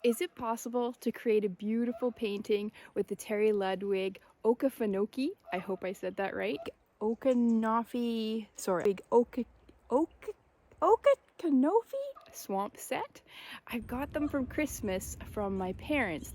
Is it possible to create a beautiful painting with the Terry Ludwig Okefenokee? I hope I said that right. Okefenokee, sorry, big Okefenokee swamp set. I've got them from Christmas from my parents.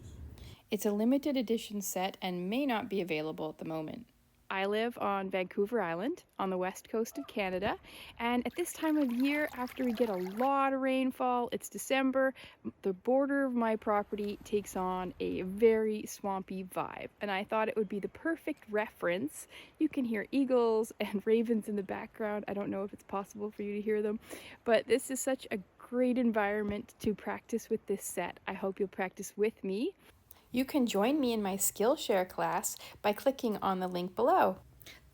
It's a limited edition set and may not be available at the moment. I live on Vancouver Island on the west coast of Canada, and at this time of year, after we get a lot of rainfall, it's December, the border of my property takes on a very swampy vibe, and I thought it would be the perfect reference. You can hear eagles and ravens in the background. I don't know if it's possible for you to hear them, but this is such a great environment to practice with this set. I hope you'll practice with me. You can join me in my Skillshare class by clicking on the link below.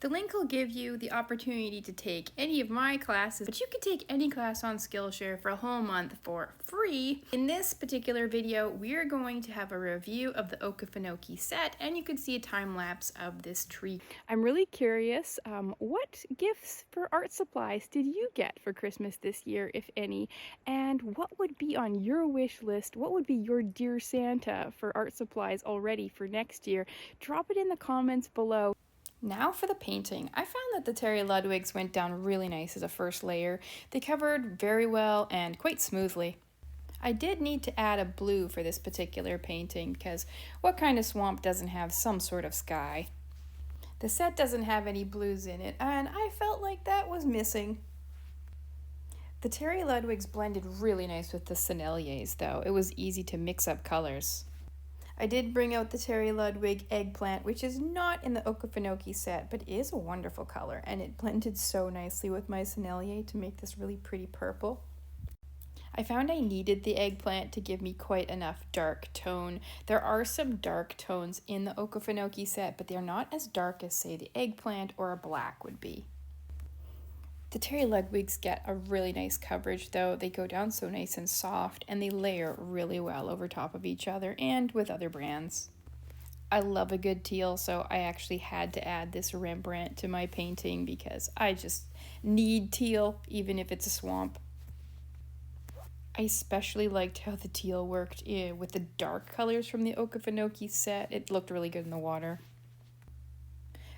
The link will give you the opportunity to take any of my classes, but you can take any class on Skillshare for a whole month for free. In this particular video, we are going to have a review of the Okefenokee set, and you can see a time lapse of this tree. I'm really curious, what gifts for art supplies did you get for Christmas this year, if any? And what would be on your wish list? What would be your Dear Santa for art supplies already for next year? Drop it in the comments below. Now for the painting. I found that the Terry Ludwigs went down really nice as a first layer. They covered very well and quite smoothly. I did need to add a blue for this particular painting because what kind of swamp doesn't have some sort of sky? The set doesn't have any blues in it, and I felt like that was missing. The Terry Ludwigs blended really nice with the Senneliers though. It was easy to mix up colors. I did bring out the Terry Ludwig eggplant, which is not in the Okefenokee set, but is a wonderful color, and it blended so nicely with my Sennelier to make this really pretty purple. I found I needed the eggplant to give me quite enough dark tone. There are some dark tones in the Okefenokee set, but they're not as dark as, say, the eggplant or a black would be. The Terry Ludwigs get a really nice coverage though. They go down so nice and soft, and they layer really well over top of each other and with other brands. I love a good teal, so I actually had to add this Rembrandt to my painting because I just need teal even if it's a swamp. I especially liked how the teal worked with the dark colors from the Okefenokee set. It looked really good in the water.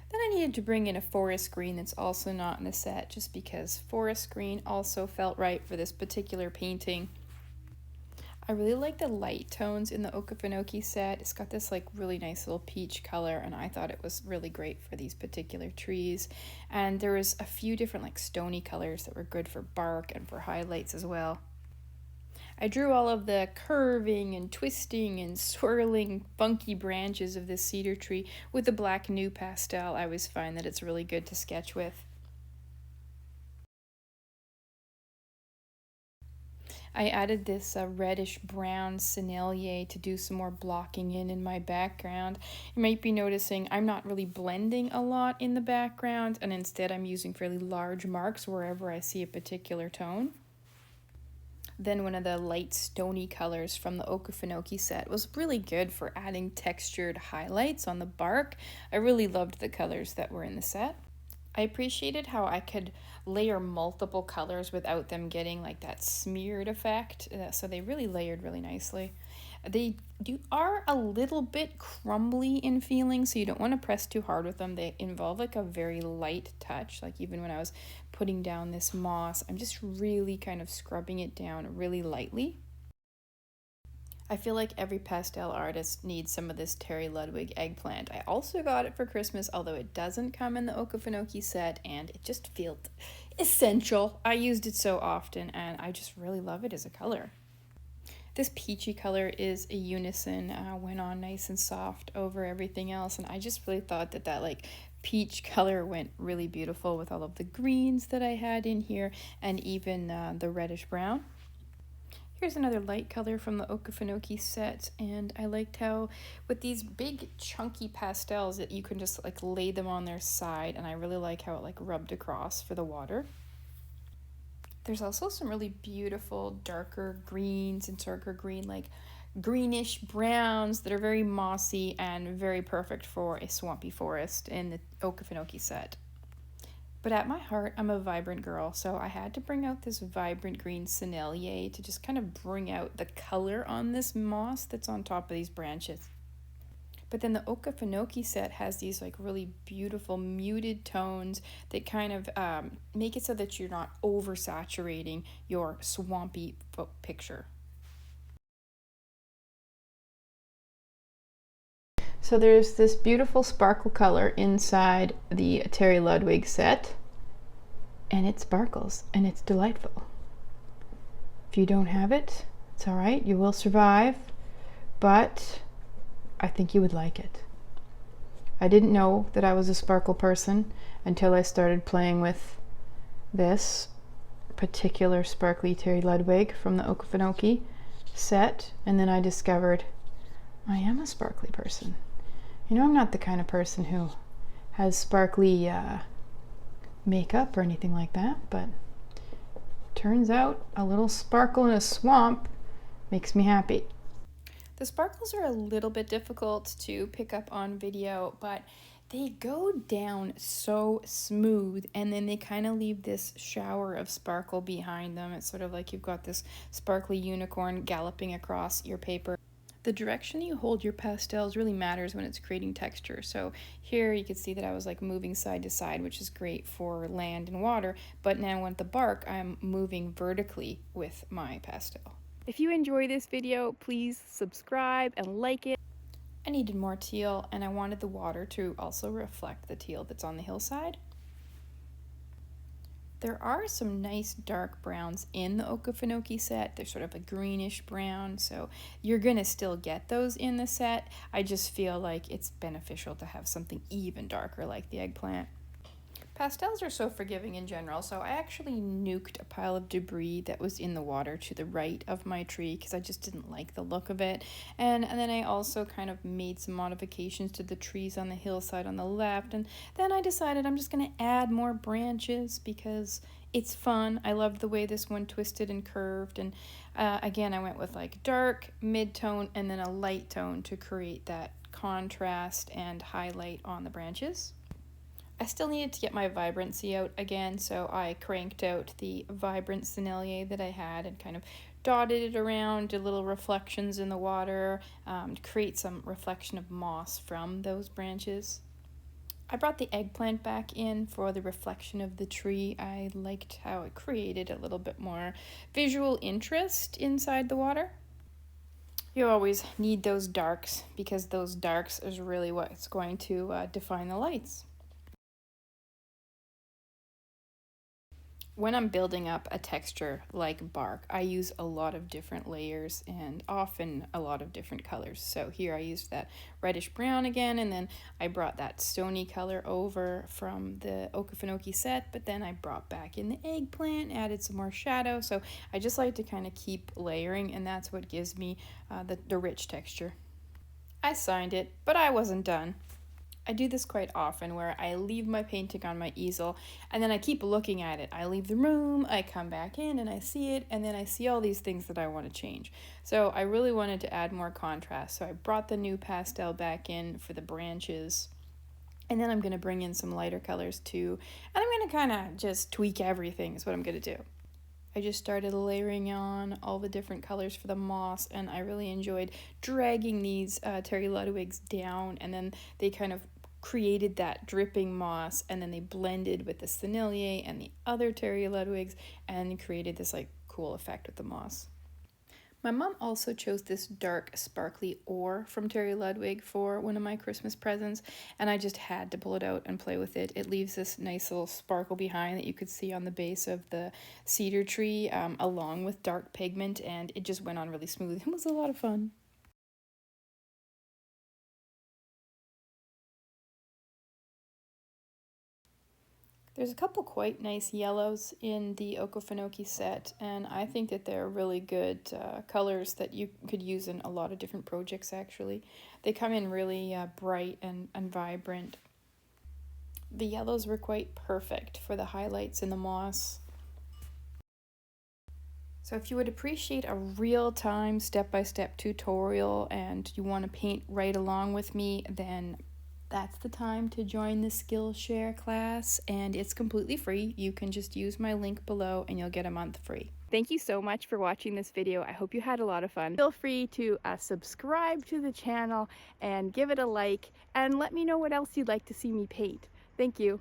Then I needed to bring in a forest green that's also not in the set, just because forest green also felt right for this particular painting. I really like the light tones in the Okefenokee set. It's got this like really nice little peach color, and I thought it was really great for these particular trees. And there was a few different like stony colors that were good for bark and for highlights as well. I drew all of the curving and twisting and swirling funky branches of this cedar tree with the black new pastel. I always find that it's really good to sketch with. I added this reddish brown Sennelier to do some more blocking in my background. You might be noticing I'm not really blending a lot in the background, and instead I'm using fairly large marks wherever I see a particular tone. Then one of the light stony colors from the Okefenokee set was really good for adding textured highlights on the bark. I really loved the colors that were in the set. I appreciated how I could layer multiple colors without them getting like that smeared effect, so they really layered really nicely. They are a little bit crumbly in feeling, so you don't want to press too hard with them. They involve like a very light touch. Like even when I was putting down this moss, I'm just really kind of scrubbing it down really lightly. I feel like every pastel artist needs some of this Terry Ludwig eggplant. I also got it for Christmas, although it doesn't come in the Okefenokee set, and it just felt essential. I used it so often, and I just really love it as a color. This peachy color is a unison, went on nice and soft over everything else, and I just really thought that that like peach color went really beautiful with all of the greens that I had in here, and even the reddish brown. Here's another light color from the Okefenokee set, and I liked how with these big chunky pastels that you can just like lay them on their side, and I really like how it like rubbed across for the water. There's also some really beautiful darker greens and darker green, like greenish browns that are very mossy and very perfect for a swampy forest in the Okefenokee set. But at my heart, I'm a vibrant girl, so I had to bring out this vibrant green sennelier to just kind of bring out the color on this moss that's on top of these branches. But then the Okefenokee set has these like really beautiful muted tones that kind of make it so that you're not oversaturating your swampy picture. So there's this beautiful sparkle color inside the Terry Ludwig set, and it sparkles and it's delightful. If you don't have it, it's all right, you will survive, but I think you would like it. I didn't know that I was a sparkle person until I started playing with this particular sparkly Terry Ludwig from the Okefenokee set, and then I discovered I am a sparkly person. You know, I'm not the kind of person who has sparkly makeup or anything like that, but turns out a little sparkle in a swamp makes me happy. The sparkles are a little bit difficult to pick up on video, but they go down so smooth, and then they kind of leave this shower of sparkle behind them. It's sort of like you've got this sparkly unicorn galloping across your paper. The direction you hold your pastels really matters when it's creating texture. So here you can see that I was like moving side to side, which is great for land and water, but now with the bark, I'm moving vertically with my pastel. If you enjoy this video, please subscribe and like it. I needed more teal, and I wanted the water to also reflect the teal that's on the hillside. There are some nice dark browns in the Okefenokee set. They're sort of a greenish brown, so you're going to still get those in the set. I just feel like it's beneficial to have something even darker like the eggplant. Pastels are so forgiving in general, so I actually nuked a pile of debris that was in the water to the right of my tree because I just didn't like the look of it. And then I also kind of made some modifications to the trees on the hillside on the left, and then I decided I'm just going to add more branches because it's fun. I loved the way this one twisted and curved, and again I went with like dark, mid-tone, and then a light tone to create that contrast and highlight on the branches. I still needed to get my vibrancy out again, so I cranked out the vibrant sennelier that I had and kind of dotted it around, did little reflections in the water to create some reflection of moss from those branches. I brought the eggplant back in for the reflection of the tree. I liked how it created a little bit more visual interest inside the water. You always need those darks because those darks is really what's going to define the lights. When I'm building up a texture like bark, I use a lot of different layers and often a lot of different colors. So here I used that reddish brown again, and then I brought that stony color over from the Okefenokee set, but then I brought back in the eggplant, added some more shadow. So I just like to kind of keep layering, and that's what gives me the rich texture. I signed it, but I wasn't done. I do this quite often where I leave my painting on my easel and then I keep looking at it. I leave the room, I come back in and I see it, and then I see all these things that I want to change. So I really wanted to add more contrast. So I brought the new pastel back in for the branches. And then I'm going to bring in some lighter colors too. And I'm going to kind of just tweak everything is what I'm going to do. I just started layering on all the different colors for the moss, and I really enjoyed dragging these Terry Ludwigs down, and then they kind of created that dripping moss, and then they blended with the sennelier and the other Terry Ludwigs and created this like cool effect with the moss. My mom also chose this dark sparkly ore from Terry Ludwig for one of my Christmas presents, and I just had to pull it out and play with it. It leaves this nice little sparkle behind that you could see on the base of the cedar tree along with dark pigment, and it just went on really smooth. It was a lot of fun. There's a couple quite nice yellows in the Okefenokee set, and I think that they're really good colors that you could use in a lot of different projects actually. They come in really bright and vibrant. The yellows were quite perfect for the highlights in the moss. So if you would appreciate a real-time step-by-step tutorial and you want to paint right along with me, then that's the time to join the Skillshare class, and it's completely free. You can just use my link below and you'll get a month free. Thank you so much for watching this video. I hope you had a lot of fun. Feel free to subscribe to the channel and give it a like, and let me know what else you'd like to see me paint. Thank you.